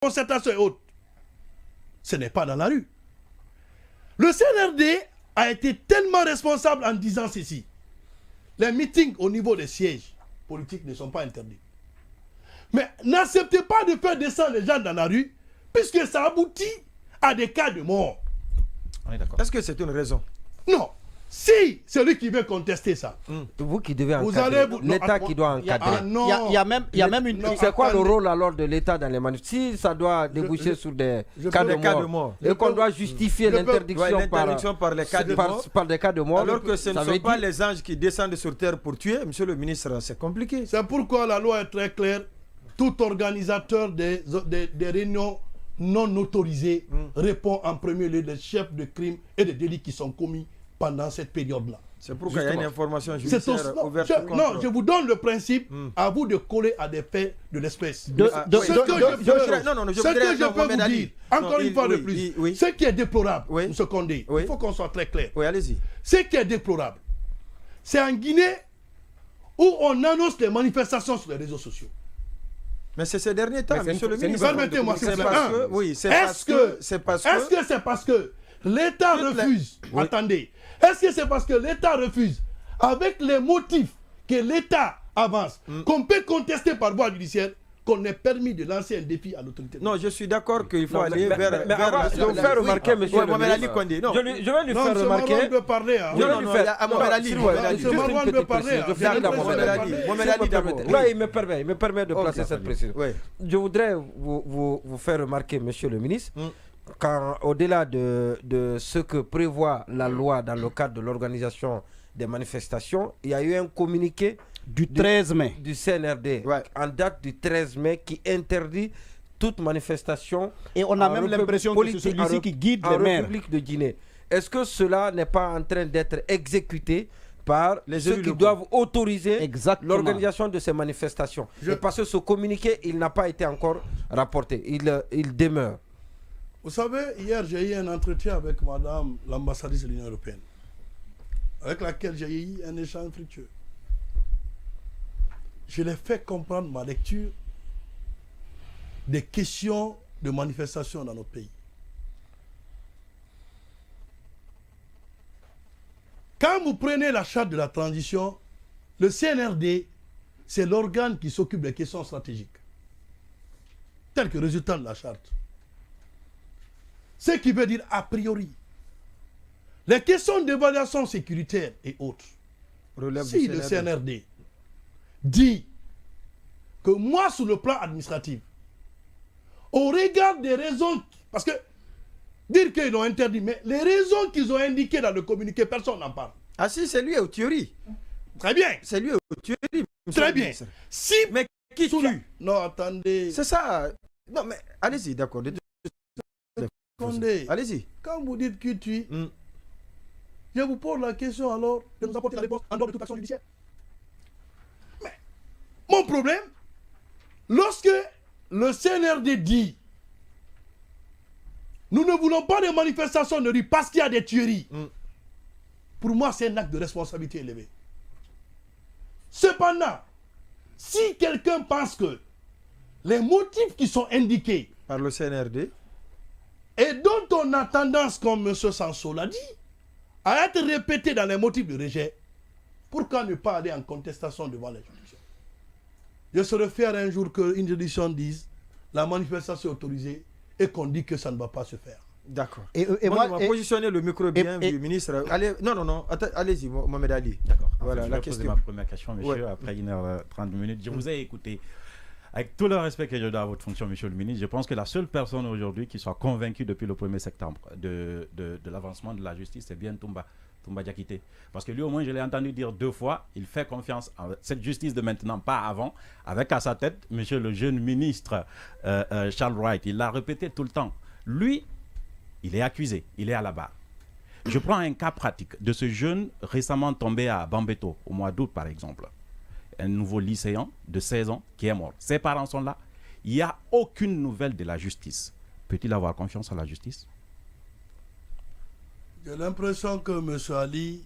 concertation et autres, ce n'est pas dans la rue. Le CNRD a été tellement responsable en disant ceci. Les meetings au niveau des sièges politiques ne sont pas interdits. Mais n'acceptez pas de faire descendre les gens dans la rue, puisque ça aboutit à des cas de mort. On est d'accord. Est-ce que c'est une raison? Non. Si celui qui veut contester ça, vous qui devez vous encadrer, allez l'État qui doit encadrer. non. Il y a même une... C'est quoi le rôle alors de l'État dans les manifestations? Si ça doit déboucher sur des cas de mort, et qu'on doit justifier l'interdiction par les cas de mort, par des cas de mort, alors que ce ne sont pas les anges qui descendent sur terre pour tuer, monsieur le ministre, c'est compliqué. C'est pourquoi la loi est très claire. Tout organisateur des réunions non autorisées répond en premier lieu des chefs de crimes et de délits qui sont commis pendant cette période-là. C'est pourquoi il y a une information judiciaire ouverte contre... Non, je vous donne le principe, à vous de coller à des faits de l'espèce. Ce que je peux vous dire, encore une fois de plus, ce qui est déplorable, M. Condé, il faut qu'on soit très clair. Oui, allez-y. Ce qui est déplorable, c'est en Guinée où on annonce les manifestations sur les réseaux sociaux. Mais c'est ces derniers temps, monsieur le ministre. Permettez-moi, s'il vous plaît. Est-ce que c'est parce que l'État refuse? Attendez. Est-ce que c'est parce que l'État refuse, avec les motifs que l'État avance, qu'on peut contester par voie judiciaire, qu'on est permis de lancer un défi à l'autorité? Non, je suis d'accord qu'il faut aller vers... Je vais vous faire remarquer, monsieur le ministre. Ali Condé. Je vais lui faire remarquer... Je vais parler. Non, il me permet de placer cette précision. Je voudrais vous faire remarquer, monsieur le ministre, au-delà de ce que prévoit la loi dans le cadre de l'organisation des manifestations, il y a eu un communiqué du 13 mai du CNRD en date du 13 mai qui interdit toute manifestation. Et on a même l'impression que c'est celui-ci qui guide les maires. République de Guinée. Est-ce que cela n'est pas en train d'être exécuté par ceux qui doivent autoriser l'organisation de ces manifestations? Et parce que ce communiqué, il n'a pas été encore rapporté. Il demeure. Vous savez, hier, j'ai eu un entretien avec madame l'ambassadrice de l'Union européenne, avec laquelle j'ai eu un échange fructueux. Je l'ai fait comprendre ma lecture des questions de manifestation dans notre pays. Quand vous prenez la charte de la transition, le CNRD, c'est l'organe qui s'occupe des questions stratégiques, tel que résultat de la charte. Ce qui veut dire a priori, les questions d'évaluation sécuritaire et autres, si le CNRD dit que moi, sur le plan administratif, au regard des raisons, parce que dire qu'ils l'ont interdit, mais les raisons qu'ils ont indiquées dans le communiqué, personne n'en parle. Ah si, c'est lui au tuerie. Très bien. C'est lui au tuerie. Très bien. Si, mais qui tue? Non, attendez. C'est ça. Non, mais allez-y, d'accord. Allez-y. Quand vous dites qui tue, je vous pose la question alors de nous apporter la réponse en dehors de toute action judiciaire. Mais mon problème, lorsque le CNRD dit nous ne voulons pas de manifestations de rue parce qu'il y a des tueries, pour moi c'est un acte de responsabilité élevé. Cependant, si quelqu'un pense que les motifs qui sont indiqués par le CNRD et dont on a tendance, comme M. Sanso l'a dit, à être répété dans les motifs de rejet, pourquoi ne pas aller en contestation devant les juridictions? Je serais fier un jour qu'une juridiction dise la manifestation est autorisée et qu'on dit que ça ne va pas se faire. D'accord. Et moi, on va positionner le micro bien du ministre. Allez, non, allez-y, Mohamed Ali. D'accord. Voilà, je vais poser ma première question, monsieur, après 1h30 minutes. Je vous ai écouté. Avec tout le respect que je dois à votre fonction, monsieur le ministre, je pense que la seule personne aujourd'hui qui soit convaincue depuis le 1er septembre de l'avancement de la justice, c'est bien Toumba Diakité. Parce que lui, au moins, je l'ai entendu dire 2 fois, il fait confiance à cette justice de maintenant, pas avant, avec à sa tête, monsieur le jeune ministre Charles Wright. Il l'a répété tout le temps. Lui, il est accusé, il est à la barre. Je prends un cas pratique de ce jeune récemment tombé à Bambeto, au mois d'août par exemple. Un nouveau lycéen de 16 ans qui est mort. Ses parents sont là. Il n'y a aucune nouvelle de la justice. Peut-il avoir confiance en la justice? J'ai l'impression que, M. Ali,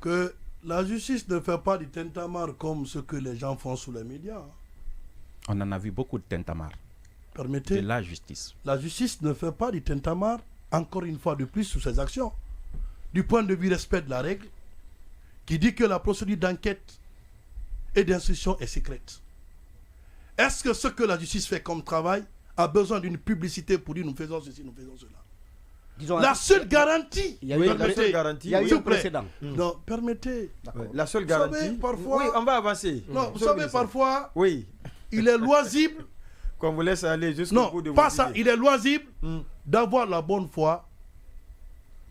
que la justice ne fait pas du tintamarre comme ce que les gens font sous les médias. On en a vu beaucoup de tintamarre. permettez. De la justice. La justice ne fait pas du tintamarre, encore une fois de plus, sur ses actions. Du point de vue respect de la règle, qui dit que la procédure d'enquête et d'instruction est secrète. Est-ce que ce que la justice fait comme travail a besoin d'une publicité pour dire nous faisons ceci, nous faisons cela? Disons, la seule garantie, il y a eu un précédent. Non, permettez. La seule garantie. Vous savez, parfois, oui, on va avancer. Non, vous savez, parfois, oui, il est loisible. Qu'on vous laisse aller jusqu'au bout de pas ça. Il est loisible d'avoir la bonne foi,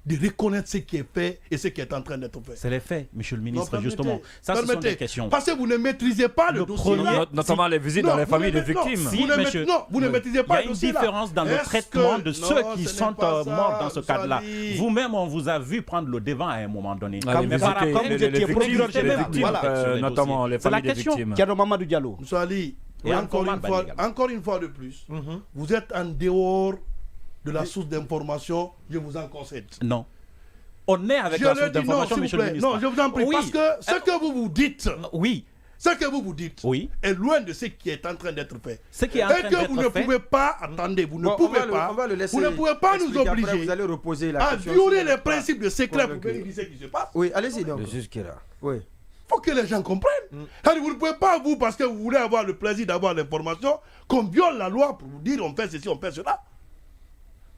de reconnaître ce qui est fait et ce qui est en train d'être fait. C'est les faits, monsieur le ministre, justement. Ça, ce sont des questions. Parce que vous ne maîtrisez pas le dossier. Notamment les visites dans les familles de victimes. Vous ne maîtrisez pas le dossier. Il y a une différence dans le traitement de ceux qui sont morts dans ce cadre-là. Vous-même, on vous a vu prendre le devant à un moment donné. Mais par rapport aux victimes, notamment les familles de victimes. Thierno Mamadou Diallo. Moussali, et encore une fois de plus, vous êtes en dehors de la source d'information, je vous en concède. Non. On est avec la source d'information, monsieur le ministre. Non, je vous en prie, parce que ce que vous vous dites, ce que vous vous dites est loin de ce qui est en train d'être fait. Ce qui est en train d'être fait. Et que vous ne pouvez pas, attendez, vous ne pouvez pas, vous ne pouvez pas nous obliger à violer les principes de secret pour venir dire ce qui se passe. Oui, allez-y donc. Oui. Il faut que les gens comprennent. Vous ne pouvez pas, vous, parce que vous voulez avoir le plaisir d'avoir l'information, qu'on viole la loi pour vous dire on fait ceci, on fait cela.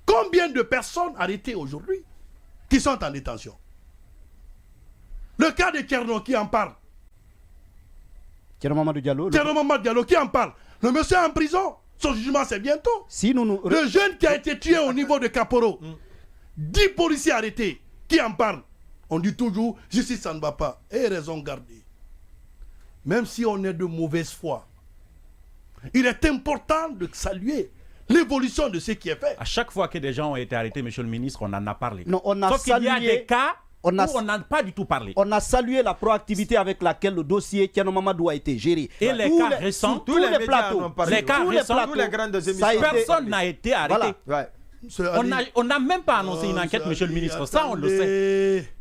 Combien de personnes arrêtées aujourd'hui qui sont en détention? Le cas de Tcherno qui en parle. Thierno Mamadou Diallo. Thierno Mamadou Diallo qui en parle. Le monsieur est en prison. Son jugement c'est bientôt. Si nous... Le jeune qui a été tué au niveau de Caporo. 10 policiers arrêtés. Qui en parle? On dit toujours, justice ça ne va pas. Et raison gardée. Même si on est de mauvaise foi, il est important de saluer l'évolution de ce qui est fait. À chaque fois que des gens ont été arrêtés, monsieur le ministre, on en a parlé. Non, on a Sauf qu'il y a des cas où on n'a pas du tout parlé. On a salué la proactivité avec laquelle le dossier Thierno Mamadou a été géré. Et les cas récents, tous les plateaux, les cas récents, personne n'a été arrêté. On n'a même pas annoncé une enquête, monsieur le ministre. Ça, on le sait.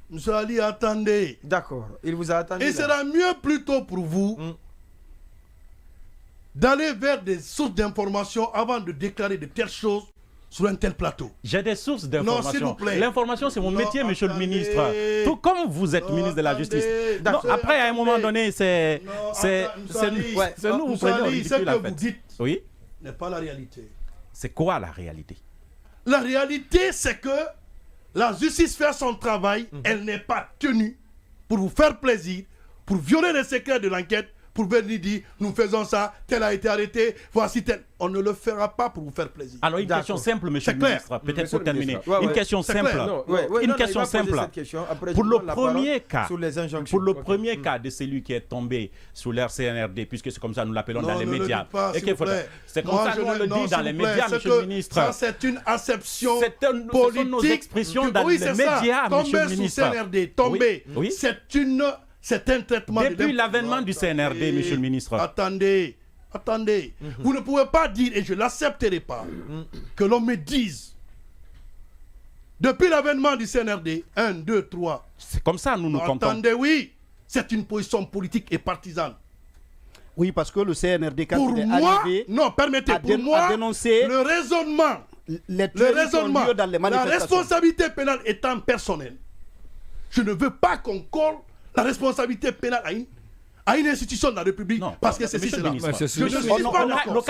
Monsieur Ali, attendez. D'accord, il vous a attendu. Il sera mieux plutôt pour vous d'aller vers des sources d'information avant de déclarer de telles choses sur un tel plateau. J'ai des sources d'information. Non, s'il vous plaît. L'information, c'est mon métier, monsieur le ministre. Tout comme vous êtes ministre de la Justice. Non, après, à un moment donné, c'est nous, vous prenez au ridicule, la fête. Oui. N'est pas la réalité. C'est quoi la réalité? La réalité, c'est que la justice fait son travail, elle n'est pas tenue pour vous faire plaisir, pour violer les secrets de l'enquête, pour venir dire, nous faisons ça, tel a été arrêté, voici tel. On ne le fera pas pour vous faire plaisir. Alors, une question simple, monsieur le ministre, peut-être pour terminer. Une question simple. Une question simple. Pour le premier cas de celui qui est tombé sous l'ère CNRD, puisque c'est comme ça nous l'appellons dans les médias. C'est comme ça qu'on le dit dans les médias, monsieur le ministre. Ça, c'est une acception politique. Ce sont nos expressions dans les médias, monsieur le ministre. Tomber sous CNRD, c'est un traitement. Depuis l'avènement du CNRD, monsieur le ministre. Attendez. Vous ne pouvez pas dire, et je ne l'accepterai pas, que l'on me dise, depuis l'avènement du CNRD, 1, 2, 3. C'est comme ça, nous comptons. Attendez, oui, c'est une position politique et partisane. Oui, parce que le CNRD, quand pour il est moi, arrivé, non, permettez, pour moi, le raisonnement, la responsabilité pénale étant personnelle, je ne veux pas qu'on colle la responsabilité pénale à une institution de la République, parce que c'est cela. Je ne suis pas d'accord.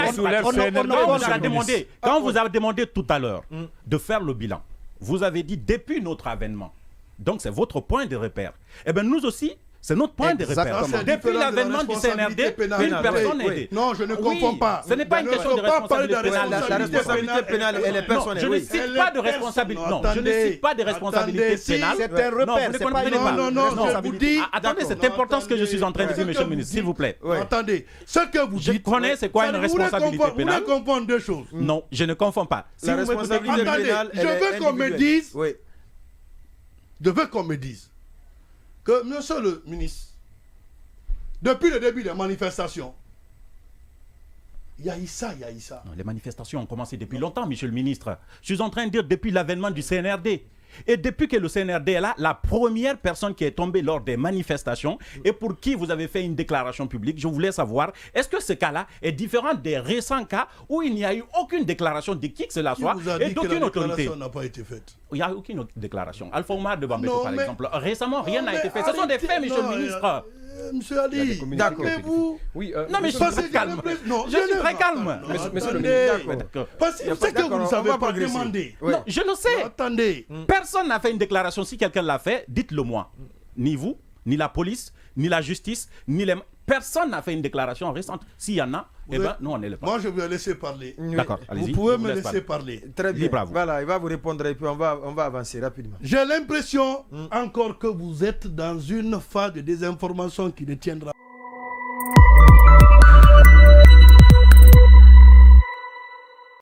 Quand vous avez demandé tout à l'heure de faire le bilan, vous avez dit depuis notre avènement. Donc c'est votre point de repère. Eh bien nous aussi, c'est notre point de repère. Depuis l'avènement du CNRD, une personne est aidée. Non, je ne confonds pas. Ce n'est pas une question de responsabilité pénale. La responsabilité pénale, elle est personnelle. Je ne cite pas de responsabilité. Non, je ne cite pas de responsabilité pénale. C'est un repère, c'est pas une je vous dis. Attendez, c'est important ce que je suis en train de dire, monsieur le ministre, s'il vous plaît. Attendez, ce que vous dites. Je connais c'est quoi une responsabilité pénale. Vous voulez confondre deux choses. Non, je ne confonds pas. La responsabilité pénale, je veux qu'on me dise. Je veux qu'on me dise que, monsieur le ministre, depuis le début des manifestations, il y a eu ça. Non, les manifestations ont commencé depuis longtemps, monsieur le ministre. Je suis en train de dire depuis l'avènement du CNRD. Et depuis que le CNRD est là, la première personne qui est tombée lors des manifestations et pour qui vous avez fait une déclaration publique, je voulais savoir, est-ce que ce cas-là est différent des récents cas où il n'y a eu aucune déclaration de qui que cela soit et d'aucune autorité? La déclaration n'a pas été faite. Il n'y a aucune déclaration. Alpha Oumar de Bambeto, par exemple, récemment, rien n'a été fait. Ce sont des faits, monsieur le ministre. Monsieur Ali, d'accord. Oui, non, mais je suis très calme. Je suis très calme. Monsieur le ministre, parce que c'est que vous ne savez pas demander. Non, je le sais. Attendez. Personne n'a fait une déclaration. Si quelqu'un l'a fait, dites-le moi. Ni vous, ni la police, ni la justice, ni les... Personne n'a fait une déclaration récente. S'il y en a, eh ben, nous, on est le pas. Moi, je vais laisser parler. D'accord, allez-y. Vous pouvez me laisser parler. Très bien. Voilà, il va vous répondre et puis on va avancer rapidement. J'ai l'impression encore que vous êtes dans une phase de désinformation qui ne tiendra